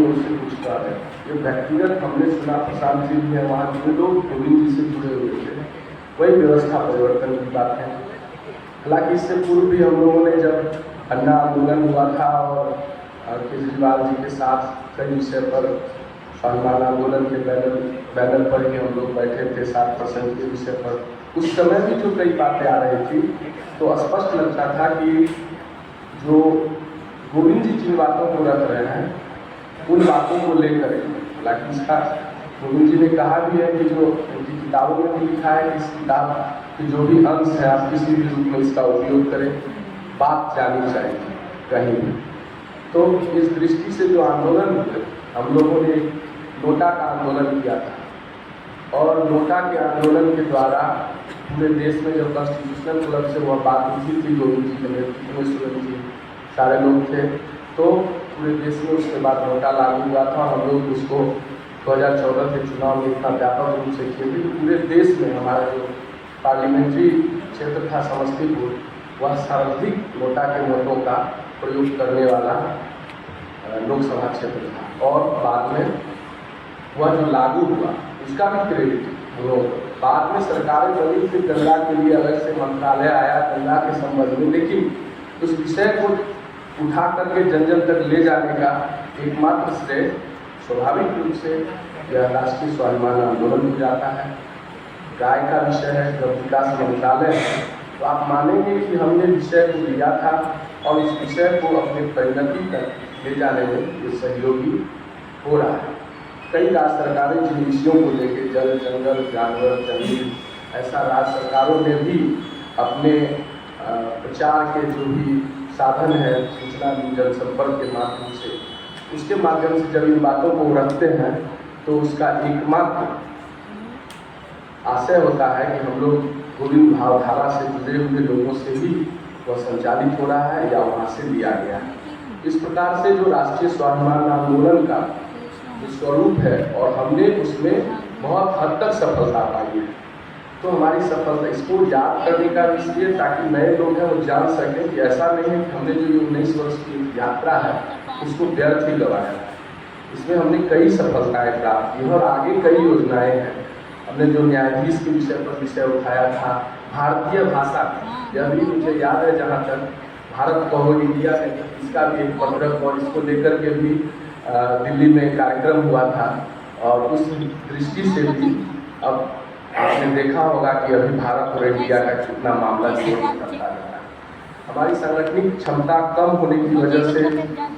उनसे पूछता है। ये व्यक्तिगत हमने सुना प्रशांत जी भी है वहाँ के लोग गोविंद जी से जुड़े हुए थे, वही व्यवस्था परिवर्तन की बात है। हालांकि इससे पूर्व भी हम लोगों ने जब अन्ना आंदोलन हुआ था और केजरीवाल जी के साथ कई विषय पर स्वाभिमान आंदोलन के बैनर पर ही हम लोग बैठे थे 7% के विषय पर, उस समय भी जो कई बातें आ रही थी तो स्पष्ट लगता था कि जो गोविंद जी जिन बातों को रख रहे हैं उन बातों को लेकर, हालांकि इसका गोविंद जी ने कहा भी है कि जो उनकी किताबों में भी लिखा है कि इस किताब के जो भी अंश है आप किसी भी रूप में इसका उपयोग करें, बात जानी चाहिए कहीं भी। तो इस दृष्टि से जो आंदोलन हुए, हम लोगों ने नोटा का आंदोलन किया था और नोटा के आंदोलन के द्वारा पूरे देश में जब कॉन्स्टिट्यूशनल क्लब से वह बात उठी थी, गोविंद जी के नेतृत्व में सुरेंद्र जी सारे लोग थे, तो पूरे देश में उसके बाद नोटा लागू हुआ था। हम लोग उसको 2014 के चुनाव में इतना व्यापक रूप से किए थे, पूरे देश में हमारा जो पार्लियामेंट्री क्षेत्र था समस्तीपुर, वह सर्वाधिक नोटा के वोटों का प्रयोग करने वाला लोकसभा क्षेत्र था। और बाद में वह जो लागू हुआ उसका भी क्रेडिट हम लोग, बाद में सरकारें बनी फिर गंगा के लिए अलग से मंत्रालय आया गंगा के संबंध में, लेकिन उस विषय को उठा करके जन जन तक ले जाने का एकमात्र श्रेय स्वाभाविक रूप से यह राष्ट्रीय स्वाभिमान आंदोलन हो जाता है। गाय का विषय है, जब विकास मंत्रालय है तो आप मानेंगे कि हमने विषय को लिया था और इस विषय को अपने परिणति तक ले जाने में ये सहयोगी हो रहा है। कई राज्य सरकारें जिन विषयों को लेकर जल जंगल जानवर जमीन, ऐसा राज्य सरकारों ने भी अपने प्रचार के जो भी साधन है सूचना जनसंपर्क के माध्यम से, उसके माध्यम से जब इन बातों को रखते हैं तो उसका एकमात्र आशय होता है कि हम लोग गोविंद भावधारा से जुड़े हुए लोगों से ही वह संचालित हो रहा है या वहाँ से लिया गया है। इस प्रकार से जो राष्ट्रीय स्वाभिमान आंदोलन का जो स्वरूप है और हमने उसमें बहुत हद तक सफलता पाई है, तो हमारी सफलता इसको याद करने का इसलिए ताकि नए लोग हैं वो जान सकें कि ऐसा नहीं है कि हमने जो 19 वर्ष की यात्रा है उसको व्यर्थ ही गवाया है। इसमें हमने कई सफलताएं प्राप्त की और आगे कई योजनाएं हैं। हमने जो न्यायाधीश के विषय पर विषय उठाया था, भारतीय भाषा, यह भी मुझे याद है, जहाँ तक भारत कहो इंडिया है, इसका भी एक पत्रक और इसको लेकर के भी दिल्ली में कार्यक्रम हुआ था। और उस दृष्टि से भी अब आपने देखा होगा कि अभी भारत और इंडिया का कितना मामला जोड़ करता है। हमारी सांगठनिक क्षमता कम होने की वजह से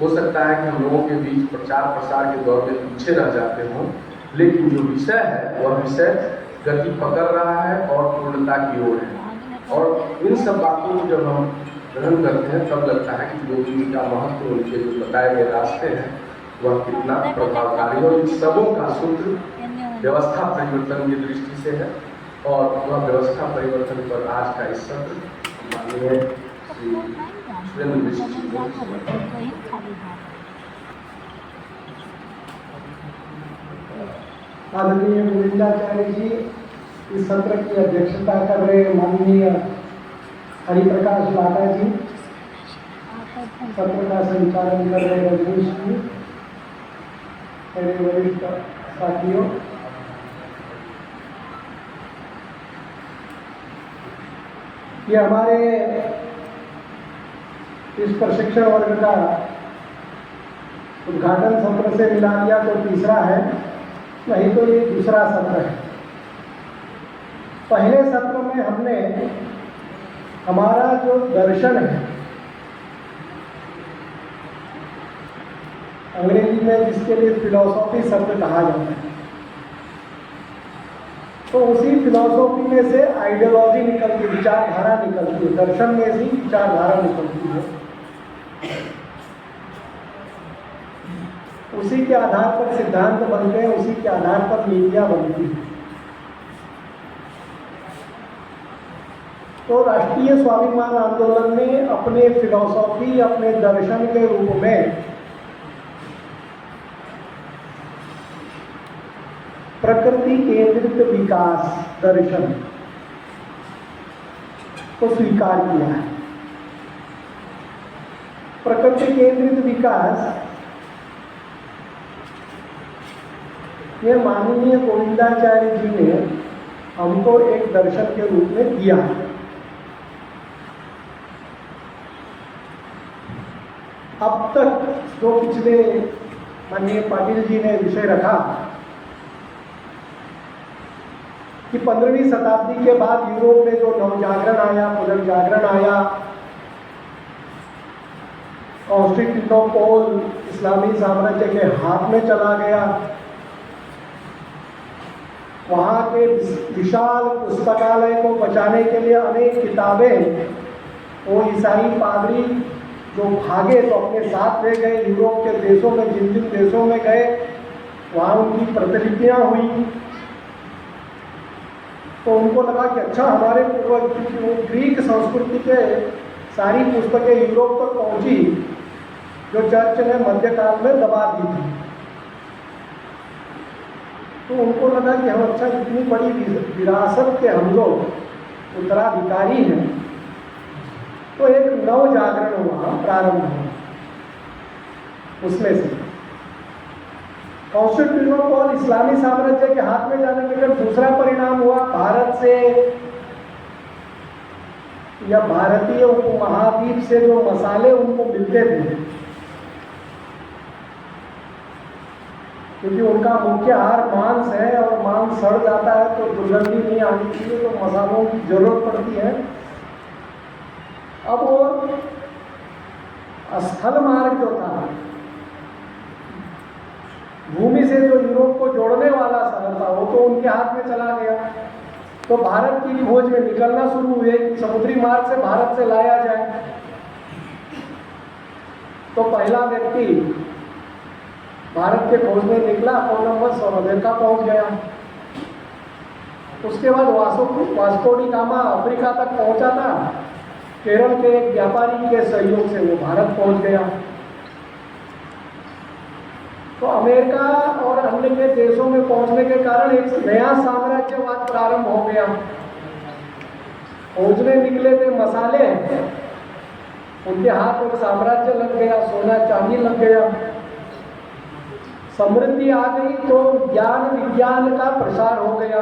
हो सकता है कि हम लोगों के बीच प्रचार प्रसार के दौर में पीछे रह जाते हों, लेकिन जो विषय है वह विषय गति पकड़ रहा है और पूर्णता की ओर है। और इन सब बातों को जब हम ग्रहण करते हैं तब लगता है कि गोविंद जी का महत्व, उनके जो बताए गए रास्ते हैं वह कितना प्रभावकारी, और इन सबों का सूत्र व्यवस्था परिवर्तन की दृष्टि से है। और वह व्यवस्था परिवर्तन पर आज का इस सत्र माननीय श्री सुरेंद्र मिश्र जी को आदरणीय गोविंदाचार्य जी इस सत्र की अध्यक्षता कर रहे माननीय हरिप्रकाश लाटा जी, सत्र का संचालन कर रहे रजनीश जी, मेरे वरिष्ठ साथियों, ये हमारे इस प्रशिक्षण वर्ग का उद्घाटन सत्र से मिला लिया तो तीसरा है, नहीं तो ये दूसरा सत्र है। पहले सत्र में हमने हमारा जो दर्शन है, अंग्रेजी में जिसके लिए फिलॉसफी शब्द कहा जाता है, तो उसी फिलॉसफी में से आइडियोलॉजी निकलती, विचारधारा निकलती है, दर्शन में से विचारधारा निकलती है। उसी के आधार पर सिद्धांत बनते हैं, उसी के आधार पर नीतियां बनती हैं। तो राष्ट्रीय स्वाभिमान आंदोलन ने अपने फिलॉसफी, अपने दर्शन के रूप में प्रकृति केंद्रित विकास दर्शन को स्वीकार किया है। प्रकृति केंद्रित विकास ये माननीय गोविंदाचार्य जी ने हमको एक दर्शन के रूप में दिया है। अब तक जो पिछले माननीय पाटिल जी ने विषय रखा कि 15वीं शताब्दी के बाद यूरोप में जो नवजागरण आया, पुनर्जागरण आया, कॉन्स्टेंटिनोपल इस्लामी साम्राज्य के हाथ में चला गया, वहाँ के विशाल पुस्तकालय को बचाने के लिए अनेक किताबें वो ईसाई पादरी जो भागे तो अपने साथ ले गए, यूरोप के देशों में जिन जिन देशों में गए वहाँ उनकी प्रतिलिपियाँ हुई। तो उनको लगा कि अच्छा हमारे पूर्वज ग्रीक संस्कृति के सारी पुस्तकें यूरोप तक पहुँची जो चर्च ने मध्यकाल में दबा दी थी। तो उनको लगा कि हम अच्छा इतनी बड़ी विरासत के हम लोग उत्तराधिकारी हैं, तो एक नव जागरण वहाँ प्रारंभ हुआ। उसमें से कॉन्स्टेंटिनोपल इस्लामी साम्राज्य के हाथ में जाने के लिए दूसरा परिणाम हुआ भारत से या भारतीय उपमहाद्वीप से जो मसाले उनको मिलते थे, क्योंकि उनका मुख्य आहार मांस है और मांस सड़ जाता है तो दुर्गंधी नहीं आनी चाहिए, तो मसालों की जरूरत पड़ती है। अब वो स्थल मार्ग जो था, भूमि से जो यूरोप को जोड़ने वाला शहर था, वो तो उनके हाथ में चला गया। तो भारत की खोज में निकलना शुरू हुए कि समुद्री मार्ग से भारत से लाया जाए। तो पहला व्यक्ति भारत के खोज में निकला, कोलंबस और अमेरिका पहुंच गया। उसके बाद वास्को डी गामा अफ्रीका तक पहुंचा था, केरल के एक व्यापारी के सहयोग से वो भारत पहुंच गया। तो अमेरिका और अन्य के देशों में पहुंचने के कारण एक नया साम्राज्यवाद प्रारंभ हो गया। खोजने निकले थे मसाले, उनके हाथ में साम्राज्य लग गया, सोना चांदी लग गया, समृद्धि आ गई, तो ज्ञान विज्ञान का प्रसार हो गया,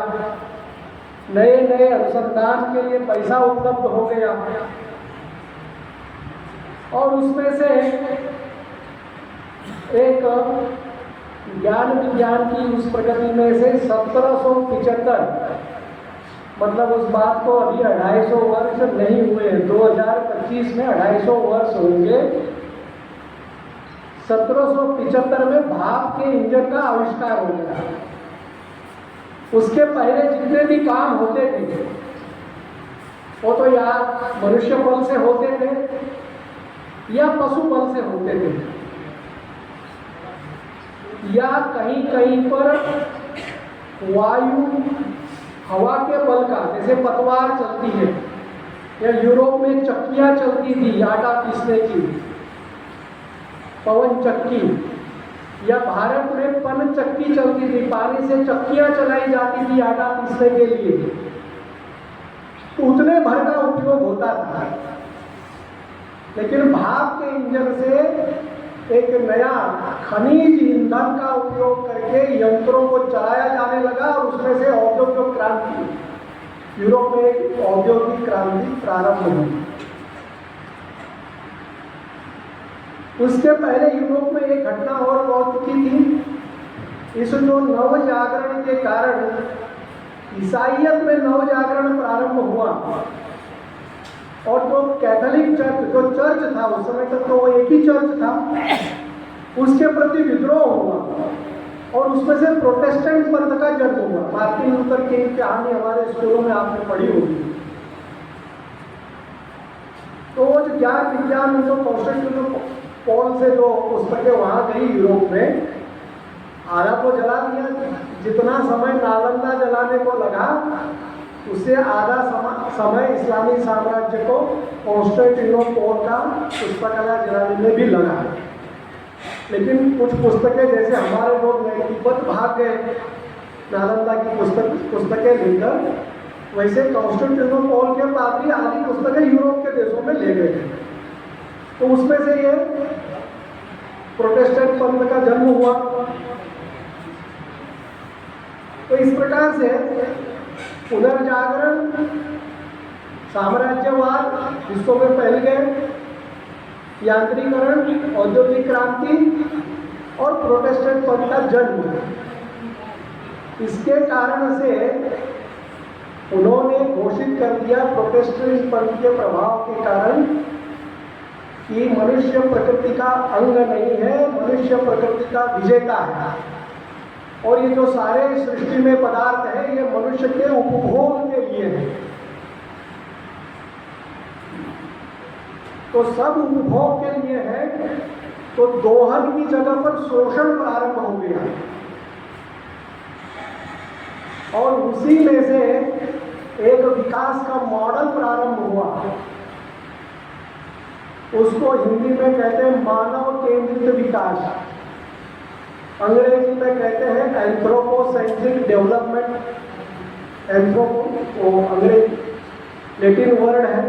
नए नए अनुसंधान के लिए पैसा उपलब्ध हो गया। और उसमें से एक ज्ञान विज्ञान की उस प्रगति में से 1775, मतलब उस बात को अभी 250 वर्ष नहीं हुए हैं, 2025 में 250 वर्ष होंगे। 1775 में भाप के इंजन का आविष्कार हो गया। उसके पहले जितने भी काम होते थे वो तो या मनुष्य बल से होते थे या पशु बल से होते थे, या कहीं कहीं पर वायु हवा के बल का, जैसे पतवार चलती है, या यूरोप में चक्कियां चलती थी आटा पीसने की, पवन चक्की, या भारत में पन चक्की चलती थी, पानी से चक्कियां चलाई जाती थी आटा पीसने के लिए। तो उतने भर का उपयोग होता था। लेकिन भाप के इंजन से एक नया खनिज ईंधन का उपयोग करके यंत्रों को चलाया जाने लगा और उसमें से औद्योगिक क्रांति, यूरोप में एक औद्योगिक क्रांति प्रारंभ हुई। उसके पहले यूरोप में एक घटना और हो चुकी थी। इस जो नव जागरण के कारण ईसाइयत में नव जागरण प्रारंभ हुआ और जो कैथोलिक चर्च, जो चर्च था उस समय तक तो वो एक ही चर्च था, उसके प्रति विद्रोह हुआ और उसमें से प्रोटेस्टेंट पंथ का जन्म हुआ। मार्टिन लूथर किंग की कहानी हमारे स्कूलों में आपने पढ़ी होगी। तो वो जो ज्ञान विज्ञान जो कॉन्स्टेंटिनोपल से जो पुस्तकें वहाँ गई यूरोप में, आधा को जला दिया। जितना समय नालंदा जलाने को लगा उससे आधा समय इस्लामी साम्राज्य को कॉन्स्टेंटिनोपल का पुस्तकालय जलाने में भी लगा। लेकिन कुछ पुस्तकें, जैसे हमारे लोग तिब्बत भाग गए नालंदा की पुस्तकें लेकर, वैसे कॉन्स्टेंटिनोपल के पादरी आदि पुस्तकें यूरोप के देशों में ले गए। तो उसमें से ये प्रोटेस्टेंट पंथ का जन्म हुआ। इस प्रकार से पुनर्जागरण, साम्राज्यवाद विश्व में फैल गए, यांत्रिकरण, औद्योगिक क्रांति और प्रोटेस्टेंट पंथ का जन्म। इसके कारण से उन्होंने घोषित कर दिया प्रोटेस्टेंट पंथ के प्रभाव के कारण कि मनुष्य प्रकृति का अंग नहीं है, मनुष्य प्रकृति का विजेता है और ये जो सारे सृष्टि में पदार्थ है ये मनुष्य के उपभोग के लिए है। तो सब उपभोग के लिए है, तो दोहन की जगह पर शोषण प्रारंभ हो गया और उसी में से एक विकास का मॉडल प्रारंभ हुआ। उसको हिंदी में कहते हैं मानव केंद्रित विकास, अंग्रेजी में कहते हैं एंथ्रोपोसेंट्रिक डेवलपमेंट। एंथ्रोपो अंग्रेजी लैटिन वर्ड है,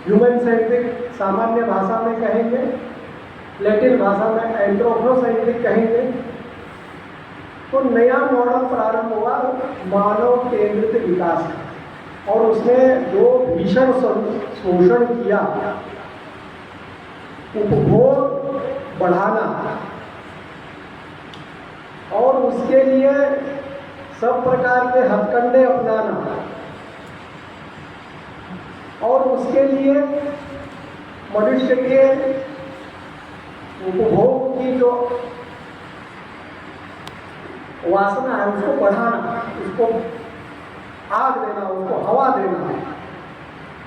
ह्यूमन सेंट्रिक सामान्य भाषा में कहेंगे, लैटिन भाषा में एंथ्रोपोसेंट्रिक कहेंगे। तो नया मॉडल प्रारंभ हुआ मानव केंद्रित विकास का और उसने जो भीषण शोषण किया, उपभोग बढ़ाना और उसके लिए सब प्रकार के हथकंडे अपनाना और उसके लिए मनुष्य के उपभोग की जो वासना है उसको बढ़ाना, उसको आग देना, उसको हवा देना।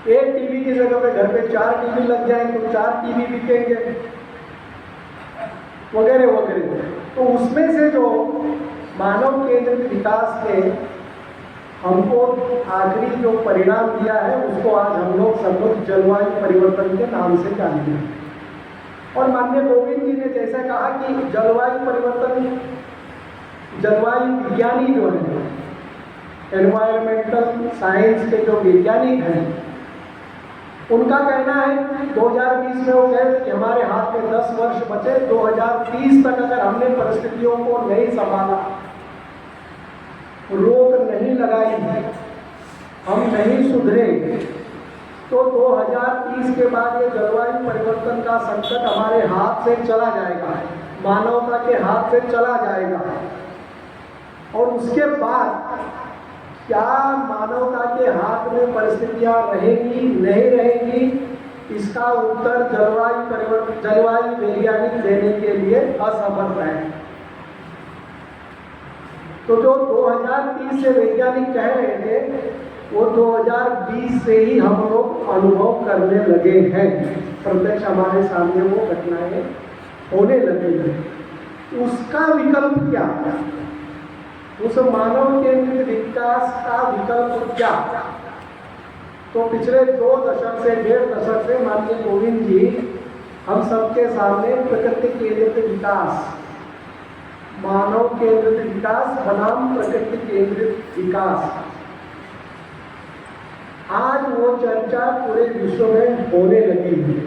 एक टीवी की जगह पे घर पे 4 टीवी लग जाए तो 4 टीवी बिकेंगे वगैरह वगैरह। तो उसमें से जो मानव केंद्रित विकास के हमको आखिरी जो परिणाम दिया है उसको आज हम लोग सब लोग जलवायु परिवर्तन के नाम से जानते हैं। और माननीय गोविंद जी ने जैसा कहा कि जलवायु परिवर्तन, जलवायु विज्ञानी जो है, एनवायरमेंटल साइंस के जो वैज्ञानिक हैं, उनका कहना है 2020 में वो कहे कि हमारे हाथ में 10 वर्ष बचे, 2030 तक अगर हमने परिस्थितियों को नहीं संभाला, रोक नहीं लगाई, हम नहीं सुधरे, तो 2030 के बाद ये जलवायु परिवर्तन का संकट हमारे हाथ से चला जाएगा, मानवता के हाथ से चला जाएगा। और उसके बाद क्या मानवता के हाथ में परिस्थितियां रहेंगी नहीं रहेंगी, इसका उत्तर जलवायु वैज्ञानिक देने के लिए असमर्थ है। तो जो 2030 से वैज्ञानिक कह रहे थे वो 2020 से ही हम लोग अनुभव करने लगे हैं, प्रत्यक्ष हमारे सामने वो घटनाएं होने लगे हैं। उसका विकल्प क्या, उस मानव केंद्रित विकास का विकल्प क्या? तो पिछले 2 दशक से 1.5 दशक से माननीय गोविंद जी हम सबके सामने प्रकृति केंद्रित विकास, मानव केंद्रित विकास बनाम प्रकृति केंद्रित विकास, आज वो चर्चा पूरे विश्व में होने लगी है।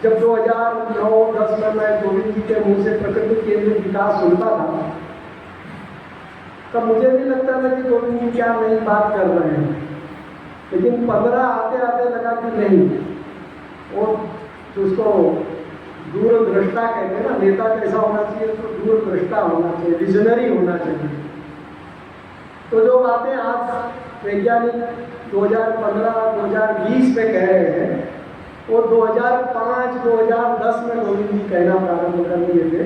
जब 2009-10 में मैं गोविंद जी के मुंह से प्रकृति केंद्रित विकास सुनता था तब मुझे भी लगता था कि गोविंद जी क्या नई बात कर रहे हैं, लेकिन 15 आते आते लगा कि नहीं, वो जिसको दूरदृष्टा कहते हैं ना, नेता कैसा होना चाहिए, तो दूरदृष्टा होना चाहिए, विजनरी होना चाहिए। तो जो बातें आज वैज्ञानिक 2015-2020 में कह रहे हैं वो 2005-2010 में गोविंद जी कहना प्रारंभ कर दिए थे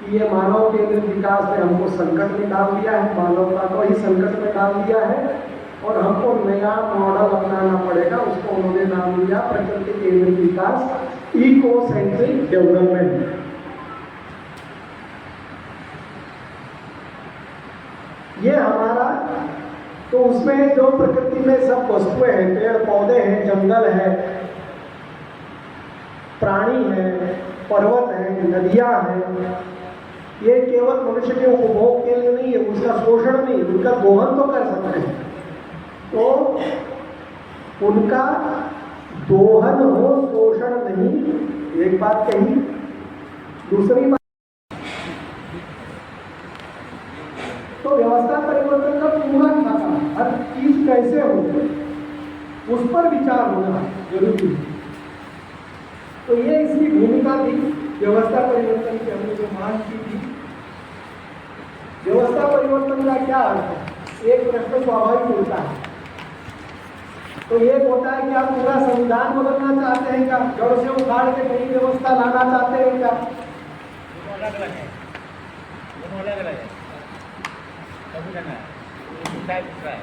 कि ये मानव केंद्रित विकास ने हमको संकट में डाल दिया है, मानवता को ही संकट में डाल दिया है और हमको नया मॉडल अपनाना पड़ेगा। उसको उन्होंने नाम दिया प्रकृति केंद्रित विकास, इको सेंट्रिक डेवलपमेंट। ये हमारा, तो उसमें जो प्रकृति में सब वस्तुएं हैं, पेड़ पौधे हैं, जंगल है, प्राणी है, पर्वत है, नदियां हैं, ये केवल मनुष्य के उपभोग के लिए नहीं है, उसका शोषण नहीं, उनका दोहन तो कर सकते हैं, तो उनका दोहन हो, शोषण नहीं। एक बात कही। दूसरी बात, तो व्यवस्था परिवर्तन का पूरा खाका, हर चीज कैसे हो उस पर विचार होना जरूरी है। तो ये इसकी भूमिका थी व्यवस्था परिवर्तन की, हमने जो मांग की थी। व्यवस्था परिवर्तन का क्या अर्थ है? एक प्रश्न स्वाभाविक होता है। तो एक होता है कि आप पूरा संविधान बदलना चाहते हैं क्या, जड़ से उखाड़ के नई व्यवस्था लाना चाहते हैं क्या? दोनों अलग अलग है, दोनों अलग अलग है, कभी करना है, दूसरा है।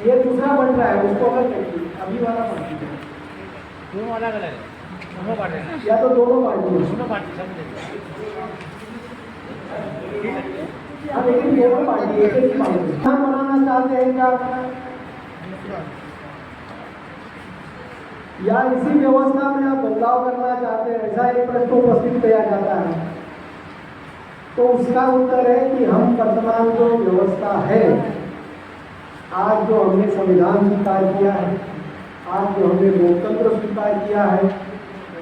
ये दूसरा बन रहा है, उसको अलग करिए, अभी वाला बन है। दोनों अलग अलग है, दोनों पार्टी हैं, या तो दोनों पार्टी दोनों पार्टी सब हाँ, लेकिन दोनों पार्टी एक ही पार्टी हम बनाना चाहते हैं क्या, या इसी व्यवस्था में आप बदलाव करना चाहते हैं, ऐसा एक प्रश्न उपस्थित किया जाता है। तो उसका उत्तर है कि हम वर्तमान जो व्यवस्था है, आज जो हमने संविधान स्वीकार किया है, आज जो हमने लोकतंत्र स्वीकार किया है,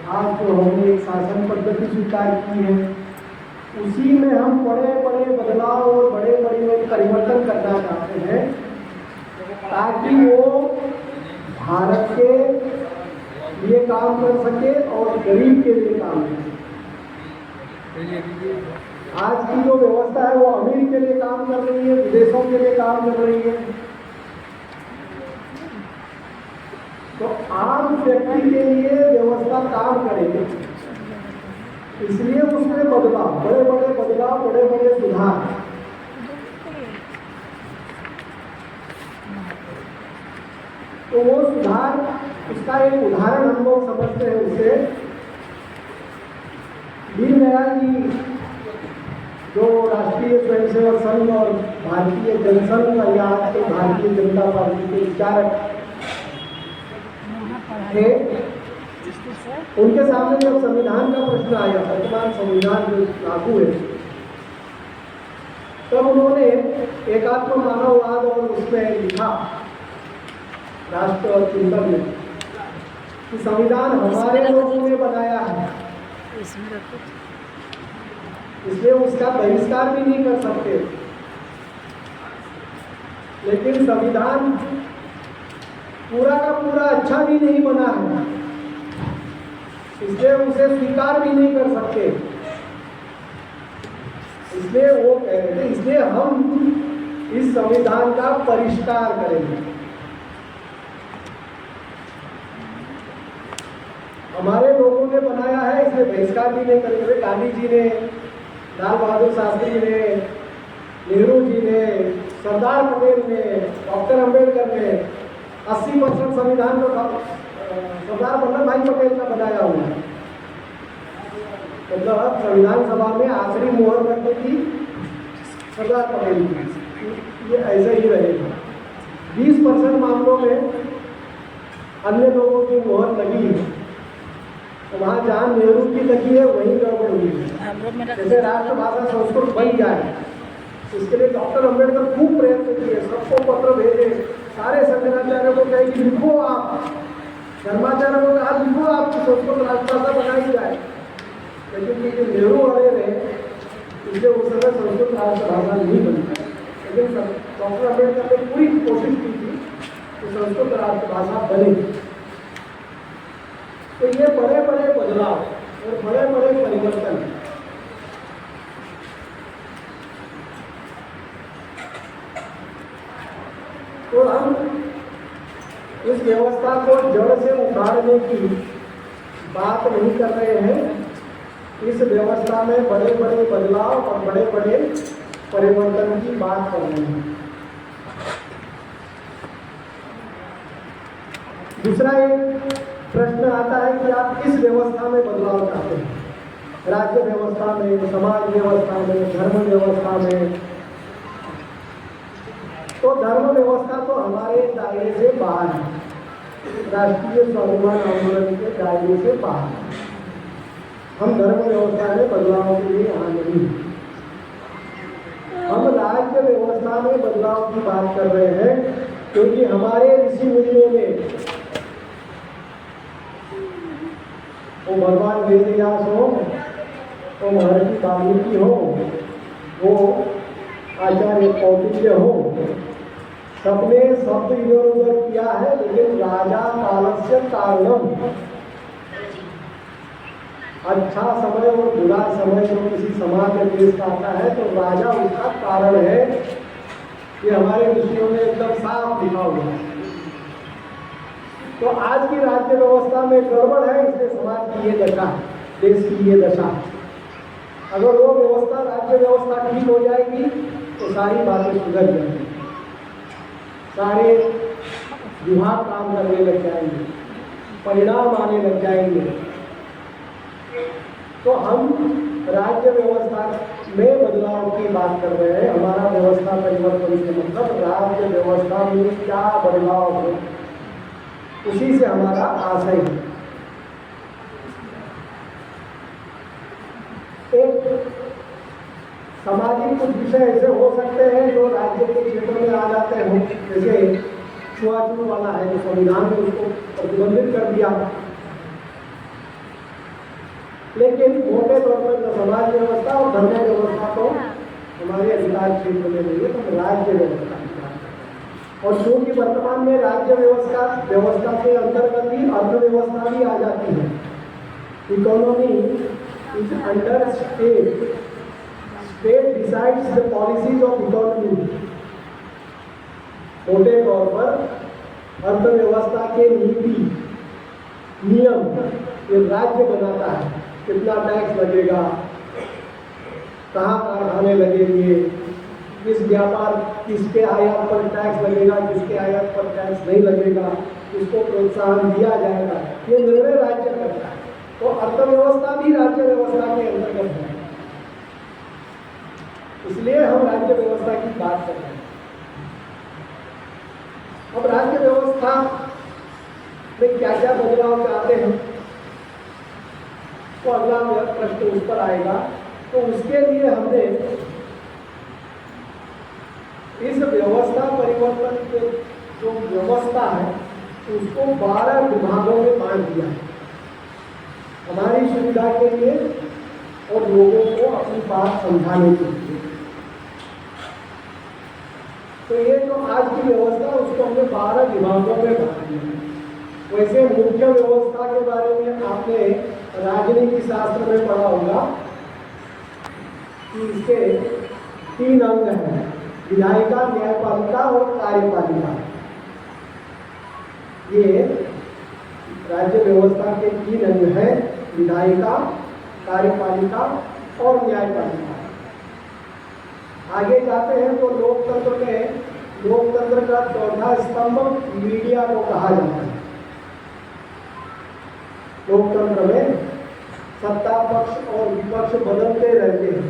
आज जो हमने एक शासन पद्धति स्वीकार की है, उसी में हम बड़े बड़े बदलाव और बड़े बड़े परिवर्तन करना चाहते हैं, ताकि वो भारत के लिए काम कर सके और गरीब के लिए काम कर सके। आज की जो व्यवस्था है वो अमीर के लिए काम कर रही है, विदेशों के लिए काम कर रही है। तो आम व्यक्ति के लिए व्यवस्था काम करेगी, इसलिए उसमें बदलाव, बड़े बड़े बदलाव, बड़े बड़े सुधार। तो वो सुधार, उसका एक उदाहरण हम लोग समझते हैं उसे। दीनदयाल जी जो राष्ट्रीय स्वयंसेवक संघ और भारतीय जनसंघ या आज के भारतीय जनता पार्टी के विचारक थे, उनके सामने जब संविधान का प्रश्न आया, वर्तमान संविधान जो लागू है, तब उन्होंने एकात्म मानववाद और उसमें लिखा राष्ट्र और चिंतन में कि संविधान हमारे लोगों ने बनाया है, इसलिए उसका बहिष्कार भी नहीं कर सकते। लेकिन संविधान पूरा का पूरा अच्छा भी नहीं बना है, इसलिए उसे स्वीकार भी नहीं कर सकते। इसलिए वो कहते हैं, इसलिए हम इस संविधान का परिष्कार करेंगे। हमारे लोगों ने बनाया है, इसलिए बहिष्कार भी नहीं करेंगे। गांधी जी ने, लाल बहादुर शास्त्री ने, नेहरू जी ने, सरदार पटेल ने, डॉक्टर अम्बेडकर ने 80% संविधान को सरदार वल्लभ भाई पटेल का बनाया हुआ है। मतलब संविधान सभा में आखिरी मोहर लगने की सरदार पटेल की, ये ऐसे ही रहेगा। 20% मामलों में अन्य लोगों की मोहर लगी है, तो वहाँ जहाँ नेहरू की लगी है वहीं गड़बड़ हुई है। जैसे राष्ट्रभाषा संस्कृत बन जाए, इसके लिए डॉक्टर अम्बेडकर खूब प्रयत्न किए, सबको पत्र भेजे, सारे शंकराचार्यों को कहे कि लिखो, आप धर्माचार्यों को कहा लिखो, आपकी संस्कृत राष्ट्रभाषा बनाई जाए। लेकिन क्योंकि नेहरू वाले रहे, इसलिए उस समय संस्कृत राष्ट्रभाषा नहीं बनी। लेकिन डॉक्टर अम्बेडकर ने पूरी कोशिश की थी कि संस्कृत राष्ट्रभाषा बने। तो ये बड़े बड़े बदलाव और बड़े बड़े परिवर्तन, तो हम इस व्यवस्था को जड़ से उखाड़ने की बात नहीं कर रहे हैं। इस व्यवस्था में बड़े बड़े बदलाव और बड़े बड़े परिवर्तन की बात कर रहे हैं। दूसरा एक प्रश्न आता है कि आप किस व्यवस्था में बदलाव चाहते हैं, राज्य व्यवस्था में, समाज व्यवस्था में, धर्म व्यवस्था में। तो धर्म व्यवस्था तो हमारे दायरे से बाहर है, राष्ट्रीय स्वाभिमान आंदोलन के दायरे से बाहर है। हम धर्म व्यवस्था में बदलाव के लिए यहाँ नहीं हैं। हम राज्य व्यवस्था में बदलाव की बात कर रहे हैं, क्योंकि हमारे ऋषि मुनियों ने, वो भगवान वेद व्यास हो, वो महर्षि वाल्मीकि हो, वो आचार्य कौटिल्य हो, सबने शब्द इधर उधर किया है, लेकिन राजा कालस्य कारणम, अच्छा समय और बुरा समय जो किसी समाज या देश का आता है तो राजा उसका कारण है। ये हमारे ऋषियों ने एकदम साफ लिखा हुआ है। तो आज की राज्य व्यवस्था में गड़बड़ है, इसलिए समाज की ये दशा, देश की ये दशा। अगर वो व्यवस्था, राज्य व्यवस्था ठीक हो जाएगी तो सारी बातें सुधर जाएंगी, सारे विभाग काम करने लग जाएंगे, परिणाम आने लग जाएंगे। तो हम राज्य व्यवस्था में बदलाव की बात कर रहे हैं। हमारा व्यवस्था परिवर्तन से मतलब राज्य व्यवस्था में क्या बदलाव हो, उसी से हमारा आशय है। एक सामाजिक कुछ विषय ऐसे हो सकते हैं जो राज्य के क्षेत्र में आ जाते हैं, जैसे छुआछूत वाला है, जो संविधान ने उसको प्रतिबंधित कर दिया। लेकिन मोटे तौर पर जो समाज व्यवस्था और धर्म व्यवस्था तो हमारे अधिकार क्षेत्र में नहीं है, तो राज्य व्यवस्था की बात करते हैं। और चूंकि वर्तमान में राज्य व्यवस्था के अंतर्गत ही अर्थव्यवस्था भी आ जाती है। Economy is under state, state decides the policies of economy. मोटे तौर पर अर्थव्यवस्था के नीति नियम ये राज्य बनाता है। कितना टैक्स लगेगा, कहाँ कारखाने लगेंगे, किस व्यापार, किसके आयात पर टैक्स लगेगा, किसके आयात पर टैक्स नहीं लगेगा, किसको प्रोत्साहन दिया जाएगा, ये निर्णय राज्य करता है। तो अर्थव्यवस्था भी राज्य व्यवस्था के अंतर्गत है, इसलिए हम राज्य व्यवस्था की बात कर रहे हैं। अब राज्य व्यवस्था में क्या क्या बदलाव चाहते हैं, तो अगला प्रश्न उस पर आएगा। तो उसके लिए हमने इस व्यवस्था परिवर्तन के जो व्यवस्था है उसको 12 विभागों में बांट दिया है, हमारी सुविधा के लिए और लोगों को अपनी बात समझाने के लिए। तो ये जो आज की व्यवस्था उसको हमने 12 विभागों में बांट दिया है। वैसे मुख्य व्यवस्था के बारे में आपने राजनीति शास्त्र में पढ़ा होगा कि इसके 3 अंग हैं, विधायिका, न्यायपालिका और कार्यपालिका। ये राज्य व्यवस्था के 3 अंग हैं, विधायिका, कार्यपालिका और न्यायपालिका। आगे जाते हैं तो लोकतंत्र में, लोकतंत्र का चौथा स्तंभ मीडिया को कहा जाता है। लोकतंत्र में सत्ता पक्ष और विपक्ष बदलते रहते हैं।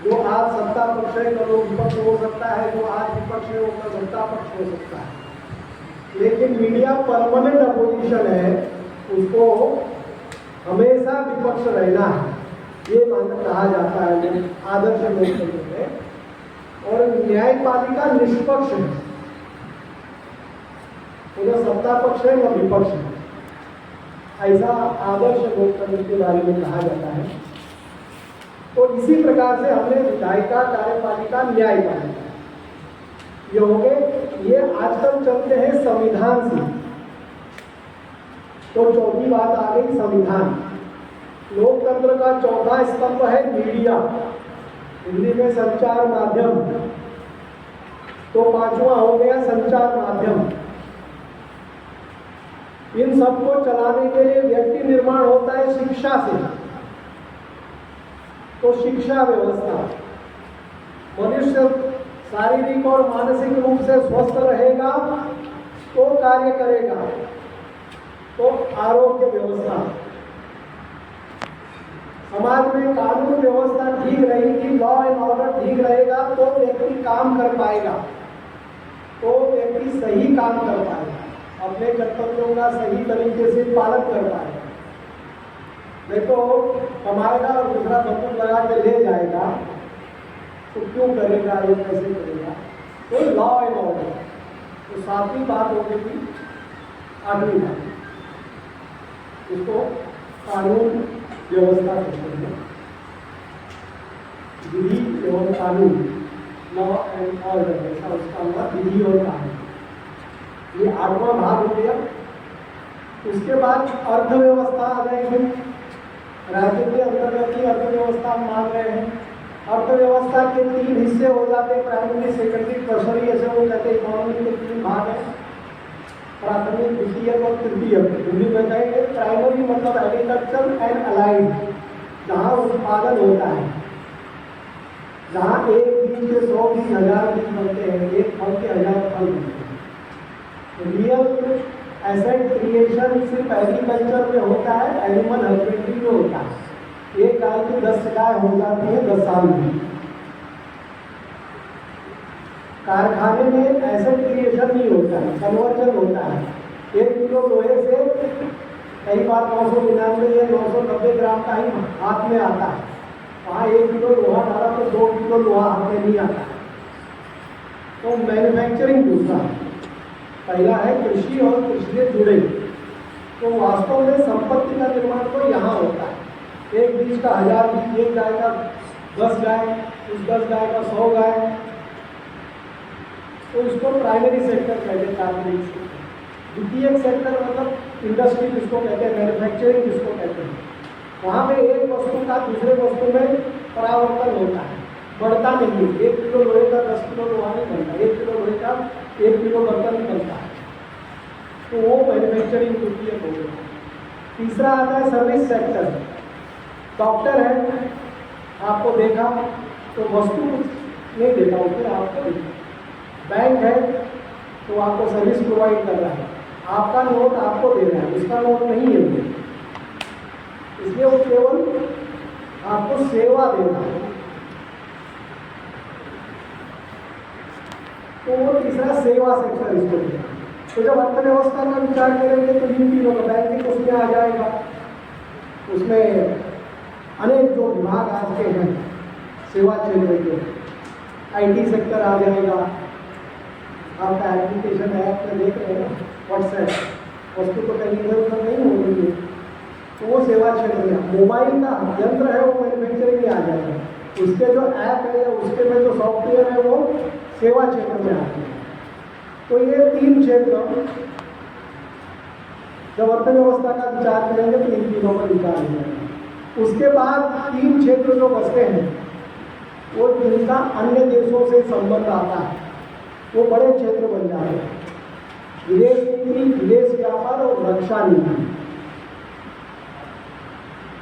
जो आज सत्ता पक्ष है कल वो विपक्ष हो सकता है, जो आज विपक्ष है वो कल सत्ता पक्ष हो सकता है। लेकिन मीडिया परमानेंट अपोजिशन है, उसको हमेशा विपक्ष रहना है, ये कहा जाता है आदर्श लोकतंत्र में। और न्यायपालिका निष्पक्ष है, न सत्ता पक्ष है न विपक्ष है, ऐसा आदर्श लोकतंत्र के बारे में कहा जाता है। तो इसी प्रकार से हमने विधायिका, कार्यपालिका, न्यायपालिका ये हो गए। ये आजकल चलते हैं संविधान से। तो चौथी बात आ गई संविधान। लोकतंत्र का चौथा स्तंभ है मीडिया, हिंदी में संचार माध्यम। तो 5वां हो गया संचार माध्यम। इन सबको चलाने के लिए व्यक्ति निर्माण होता है शिक्षा से। तो शिक्षा व्यवस्था, मनुष्य शारीरिक और मानसिक रूप से स्वस्थ रहेगा तो कार्य करेगा। तो आरोग्य व्यवस्था, समाज में कानून व्यवस्था ठीक रहेगी, लॉ एंड ऑर्डर ठीक रहेगा तो व्यक्ति काम कर पाएगा, तो व्यक्ति सही काम कर पाएगा, अपने कर्तव्यों का सही तरीके से पालन कर पाएगा। नहीं तो कमाएगा और दूसरा बंदूक लगा के ले जाएगा तो क्यों करेगा, ये कैसे करेगा। तो लॉ एंड ऑर्डर। तो 7वीं बात हो गई, 8वीं बात, इसको कानून व्यवस्था कहते हैं। विधि एवं कानून, लॉ एंड ऑर्डर, ऐसा उसका हुआ विधि और कानून। ये 8वां भाग हो गया। उसके बाद अर्थव्यवस्था आ जाएगी। राज्य के अंतर्गत ही अर्थव्यवस्था हम मान रहे हैं। अर्थव्यवस्था के 3 हिस्से हो जाते हैं, प्राइमरी, सेकेंडरी, टर्शरी, ऐसे हो जाते हैं। इकोनॉमी के 3 भाग हैं, प्राथमिक, द्वितीयक और तृतीयक। हिंदी में कहेंगे प्राइमरी मतलब एग्रीकल्चर एंड अलाइड, जहाँ उत्पादन होता है, जहाँ एक बीज के 100 बीज 1000 बीज बनते हैं, एक फल के 1000 फल बनते हैं। रियल एसेट क्रिएशन सिर्फ एग्रीकल्चर में होता है, एनिमल हस्बेंड्री में होता है। एक गाय की 10 गाय हो जाती है 10 साल में। कारखाने में एसेट क्रिएशन नहीं होता है, कन्वर्जन होता है। 1 किलो लोहे से कई बार 999 या 990 ग्राम का ही हाथ में आता है। वहाँ 1 किलो लोहा डाला तो 2 किलो लोहा हाथ में नहीं आता। तो मैन्युफैक्चरिंग दूसरा है। पहला है कृषि और कृषि से जुड़े। तो वास्तव में संपत्ति का निर्माण तो यहाँ होता है। एक बीज का 1000 बीज, एक गाय का 10 गाय, उस 10 गाय का 100 गाय, तो इसको प्राइमरी सेक्टर कहते हैं, प्राथमिक सेक्टर। द्वितीयक सेक्टर मतलब इंडस्ट्री जिसको कहते हैं, मैन्युफैक्चरिंग जिसको कहते हैं। वहाँ पे एक वस्तु का दूसरे वस्तु में परावर्तन होता है, बढ़ता नहीं है। 1 किलो लोहे का 10 किलो लोहा नहीं बनता, 1 किलो लोहे का 1 किलो बर्तन बनता है। तो वो मैन्युफैक्चरिंग द्वितीयक हो गया। तीसरा आता है सर्विस सेक्टर। डॉक्टर है, आपको देखा तो वस्तु नहीं देता, उसने आपको देखा। बैंक है तो आपको सर्विस प्रोवाइड कर रहा है, आपका नोट आपको दे रहा है, उसका नोट नहीं है वो। इसलिए वो केवल आपको सेवा दे रहा है। तो वो तीसरा सेवा सेक्टर इसको दिया। तो जब अर्थव्यवस्था का विचार करेंगे तो इन तीनों का बैंकिंग उसमें आ जाएगा। उसमें अनेक जो विभाग आज के हैं सेवा क्षेत्र के, IT सेक्टर आ जाएगा। आपका एप्लीकेशन ऐप में देख रहे हैं व्हाट्सएप, वस्तु तो कहीं इधर उधर नहीं हो रही है, तो वो सेवा क्षेत्र में। मोबाइल का यंत्र है वो मैन्युफैक्चरिंग में आ जाएगा। उसके जो ऐप है, उसके में जो सॉफ्टवेयर है वो सेवा क्षेत्र में आते हैं। तो ये 3 क्षेत्र जब अर्थव्यवस्था का विचार करेंगे तो इन तीनों पर विचार हो जाएगा। उसके बाद 3 क्षेत्र जो बचते हैं वो जिनका अन्य देशों से संबंध आता है, वो बड़े क्षेत्र बन जाते हैं। विदेश नीति, विदेश व्यापार और रक्षा नीति।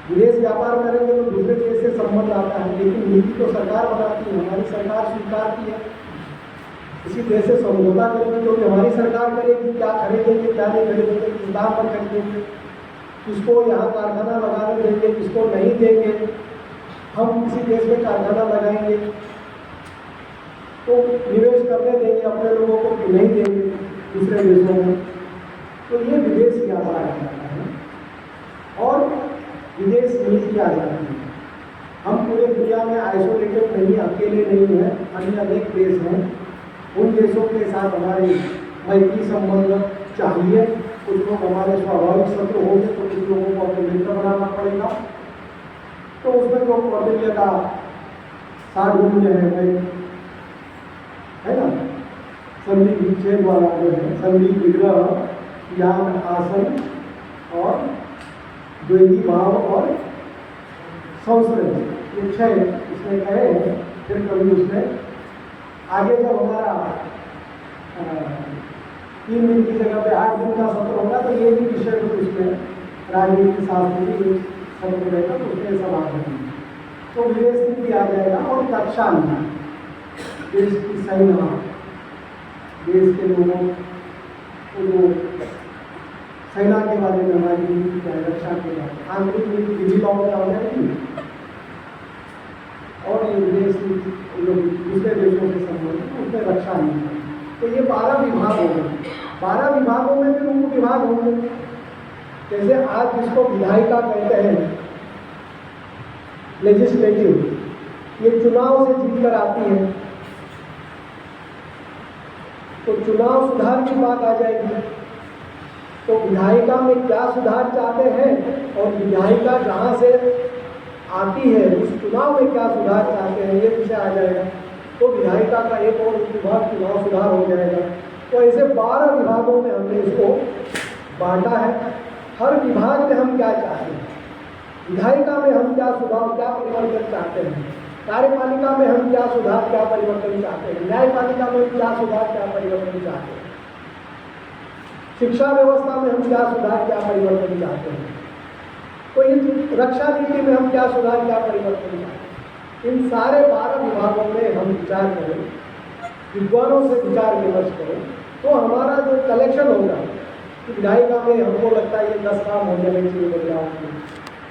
विदेश व्यापार करेंगे तो दूसरे देश से संबंध आता है, लेकिन नीति तो सरकार बनाती है, हमारी सरकार स्वीकारती है। किसी देश से समझौता करेंगे तो हमारी सरकार करेगी, क्या खरीदेंगे क्या नहीं खरीदेंगे, किस दाम पर खरीदेंगे, किसको यहाँ कारखाना लगाने देंगे, किसको नहीं देंगे। हम किसी देश में कारखाना लगाएंगे तो निवेश करने देंगे अपने लोगों को कि नहीं देंगे दूसरे देशों में। तो ये विदेश व्यापार आ जाता है और विदेश नीति आ जाती है। हम पूरे दुनिया में आइसोलेटेड नहीं, अकेले नहीं हैं, अन्य अनेक देश हैं। उन देशों के साथ हमारे मैत्री संबंध चाहिए। कुछ लोग हमारे स्वाभाविक शत्रु होंगे तो कुछ लोगों को अपने मित्र बनाना पड़ेगा। तो उसमें जो कौटिल्य का साढ़ूल्य है ना, संधि विच्छेद वाला जो है, संधि विग्रह, ज्ञान, आसन और द्वैधी भाव और संश्रय, ये 6 इसमें कहे हैं। फिर कभी उसमें आगे जब हमारा 3 दिन की जगह पे 8 दिन का सत्र होगा तो ये भी विषय तो उसमें राजनीति शास्त्र की सत्र रहेगा, तो उसमें सब आ जाएंगे। तो विदेश नीति आ जाएगा और रक्षा नीति, देश की सेना, देश के लोगों को जो सेना के बारे में हमारी नीति क्या है, रक्षा के बारे में आंतरिक नीति विधि लॉ में आ जाएगी। और ये विदेश नीति दूसरे देशों से संबंधित, उसमें रक्षा नीति। तो ये 12 विभाग हो गए। 12 विभागों में फिर उप विभाग होंगे। जैसे आज जिसको विधायिका कहते हैं, लेजिस्लेटिव, ये चुनाव से जीत कर आती है, तो चुनाव सुधार की बात आ जाएगी। तो विधायिका में क्या सुधार चाहते हैं और विधायिका जहाँ से आती है उस चुनाव में क्या सुधार चाहते हैं, ये विषय आ जाएगा। तो विधायिका का एक और विभाग चुनाव सुधार हो जाएगा। तो ऐसे 12 विभागों में हमने इसको बांटा है। हर विभाग में हम क्या चाहते हैं, विधायिका में हम क्या सुधार क्या परिवर्तन चाहते हैं, कार्यपालिका में हम क्या सुधार क्या परिवर्तन चाहते हैं, न्यायपालिका में क्या सुधार क्या परिवर्तन चाहते हैं, शिक्षा व्यवस्था में हम क्या सुधार क्या परिवर्तन चाहते हैं, तो इन रक्षा नीति में हम क्या सुधार क्या परिवर्तन चाहते हैं। इन सारे 12 विभागों में हम विचार करें, विद्वानों से विचार विमर्श करें, तो हमारा जो कलेक्शन होगा, विधायिका में हमको लगता है ये 10 काम हो जाने चाहिए बदलाव में,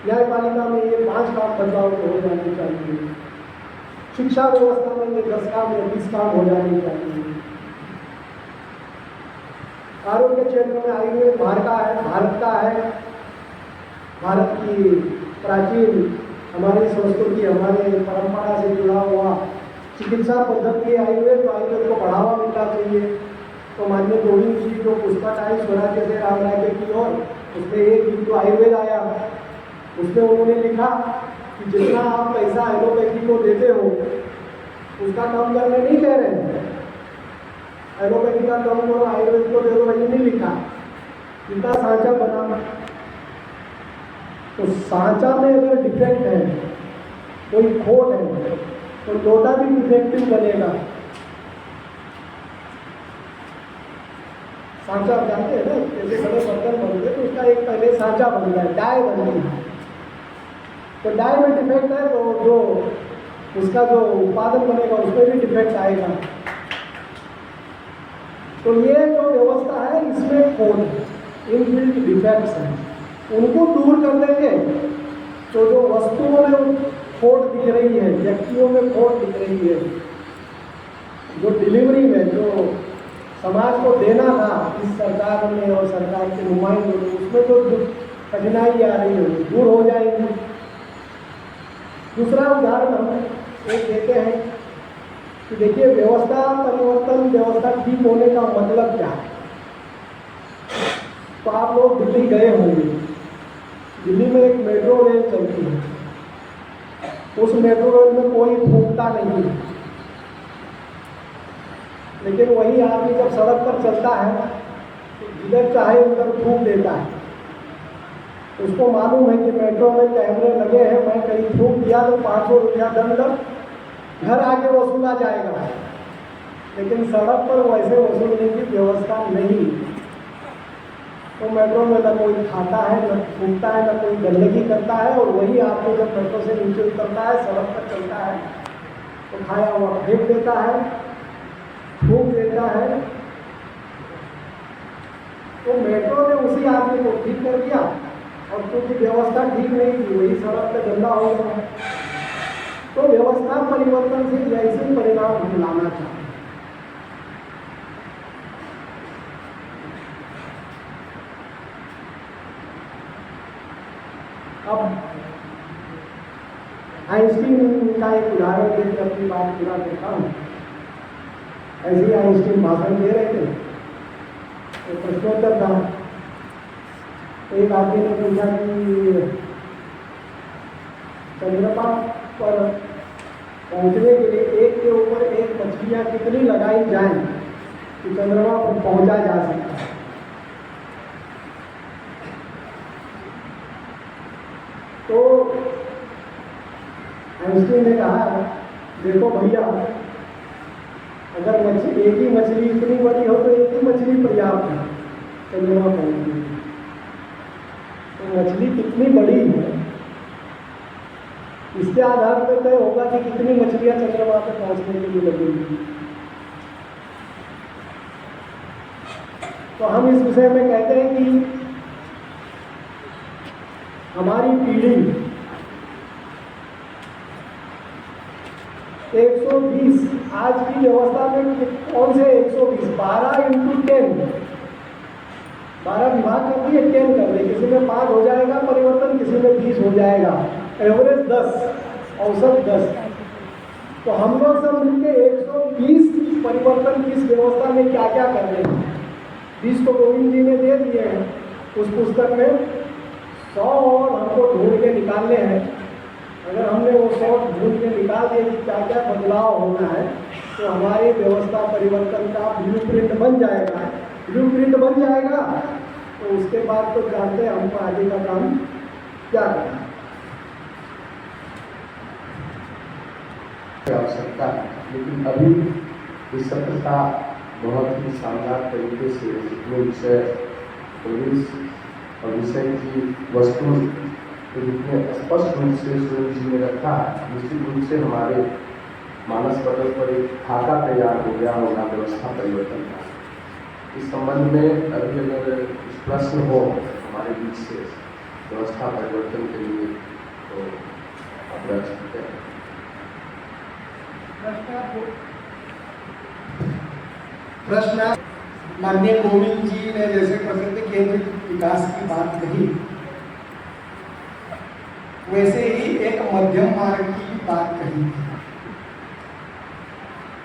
न्यायपालिका में ये 5 काम बदलाव के हो जाने चाहिए, शिक्षा व्यवस्था में ये 10 काम या 20 काम हो जाने चाहिए, आरोग्य क्षेत्र में आयुर्वेद भारत का है, भारत की प्राचीन हमारी संस्कृति हमारे परंपरा से जुड़ा हुआ चिकित्सा पद्धति आयुर्वेद, तो आयुर्वेद को बढ़ावा मिलना चाहिए। तो माननीय गोविंद जी जो पुस्तक आई स्वराज्य से राम राज्य की ओर, उसमें एक गीत तो आयुर्वेद आया, उसमें उन्होंने लिखा कि जितना आप पैसा एलोपैथी को देते हो उसका कम करने नहीं कह रहे हैं, एलोपैथी का कम करो आयुर्वेद को दे दो, ये नहीं लिखा। जितना सांचा बना, तो सांचा में अगर डिफेक्ट है, कोई खोट है, तो लोटा भी डिफेक्टिव बनेगा। सांचा जानते हैं ना, जैसे बड़े बर्तन बनते हैं तो उसका एक पहले सांचा बनता है, डाई बनती है, तो डाई में डिफेक्ट है तो जो उसका जो उत्पादन बनेगा उसमें भी डिफेक्ट आएगा। तो ये जो व्यवस्था है इसमें खोट है, इनबिल्ट डिफेक्ट्स हैं, उनको दूर कर देंगे तो जो वस्तुओं में खोट दिख रही है, व्यक्तियों में खोट दिख रही है, जो डिलीवरी में जो समाज को देना था इस सरकार में और सरकार के नुमाइंदों में, उसमें जो कठिनाई आ रही है दूर हो जाएगी। दूसरा उदाहरण हम एक देते हैं कि देखिए व्यवस्था परिवर्तन, व्यवस्था ठीक होने का मतलब क्या है। तो आप लोग दिल्ली गए होंगे, दिल्ली में एक मेट्रो रेल चलती है, उस मेट्रो रेल में कोई फूकता नहीं है, लेकिन वही आदमी जब सड़क पर चलता है तो जिधर चाहे उधर फूक देता है। उसको मालूम है कि मेट्रो में कैमरे लगे हैं, मैं कहीं फूक दिया तो 500 रुपया दंड घर आके वसूला जाएगा, लेकिन सड़क पर वैसे वसूलने की व्यवस्था नहीं। तो मेट्रो में न कोई खाता है, न फूकता है, न कोई गंदगी करता है, और वही आपको जब मेट्रो से नीचे उतरता है, सड़क पर चलता है तो खाया हुआ फेंक देता है, फूक देता है। तो मेट्रो ने उसी आदमी को ठीक कर दिया, और क्योंकि व्यवस्था ठीक नहीं थी वही सड़क पे गंदा हो गया। तो व्यवस्था परिवर्तन से ऐसे परिणाम हम लाना चाहते हैं। अब आइंस्टीन का एक उदाहरण देकर अपनी बात पूरा देखा हूँ। ऐसे ही आइंस्टीन भाषण दे रहे थे, तो प्रश्नोत्तर था, एक आदमी ने पूछा कि चंद्रमा पर पहुंचने के लिए एक के ऊपर एक मछलियाँ कितनी लगाई जाएं कि चंद्रमा पर पहुंचा जा सकता है। तो आइंस्टीन ने कहा, देखो भैया, अगर एक ही मछली इतनी बड़ी हो तो एक ही मछली पर्याप्त है चंद्रमा पहुंचने के लिए। तो मछली कितनी बड़ी है इसके आधार पर तय होगा कि कितनी मछलियां चंद्रमा पर पहुंचने के लिए लगेंगी। तो हम इस विषय में कहते हैं कि हमारी पीढ़ी 120 आज की व्यवस्था में कौन से 120 12 × 10 12 विभाग कर दिए, 10 कर दिए, किसी में 5 हो जाएगा परिवर्तन, किसी में 20 हो जाएगा, एवरेज 10, औसत 10। तो हम लोग सब मिलकर 120 परिवर्तन किस व्यवस्था में क्या क्या कर रहे हैं। 20 तो गोविंद जी ने दे दिए हैं उस पुस्तक में, 100 और हमको ढूंढ के निकालने हैं। अगर वो शॉर्ट ढूंढ के निकाल दिए कि क्या क्या बदलाव होना है, तो हमारी व्यवस्था परिवर्तन का ब्लूप्रिंट बन जाएगा। ब्लूप्रिंट बन जाएगा तो उसके बाद तो जानते हैं हमको आगे का काम क्या करना है। आवश्यकता है, लेकिन अभी इस सत्र का बहुत ही शानदार तरीके से जितने विषय पुलिस और विषय की वस्तु जितने स्पष्ट रूप से सूर्य जी ने रखा है, निश्चित रूप से हमारे मानस पटल पर एक खाका तैयार हो गया होगा व्यवस्था परिवर्तन का। इस संबंध में अभी अगर कुछ प्रश्न हो हमारे बीच से व्यवस्था परिवर्तन के लिए तो आप रख सकते हैं। प्रश्न माननीय कोविंद जी ने जैसे प्रसिद्ध केंद्रित विकास की बात कही, वैसे ही एक मध्यम मार्ग की बात कही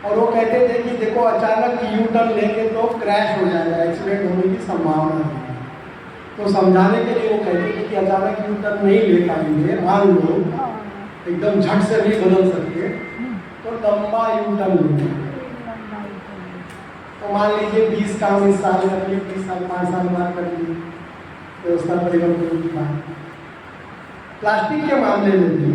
और वो कहते थे कि देखो अचानक यू टर्न लेंगे तो क्रैश हो जाएगा, एक्सीडेंट होने की संभावना है। तो समझाने के लिए वो कहते थे कि अचानक यू टर्न नहीं ले पाएंगे, मान लो एकदम झट से नहीं बदल सकते तो लंबा यू टर्न लेंगे। तो मान लीजिए 20 काम इस साल कर लिए, 30 साल 5 साल बाद कर लिए, व्यवस्था परिवर्तन की बात। प्लास्टिक के मामले में भी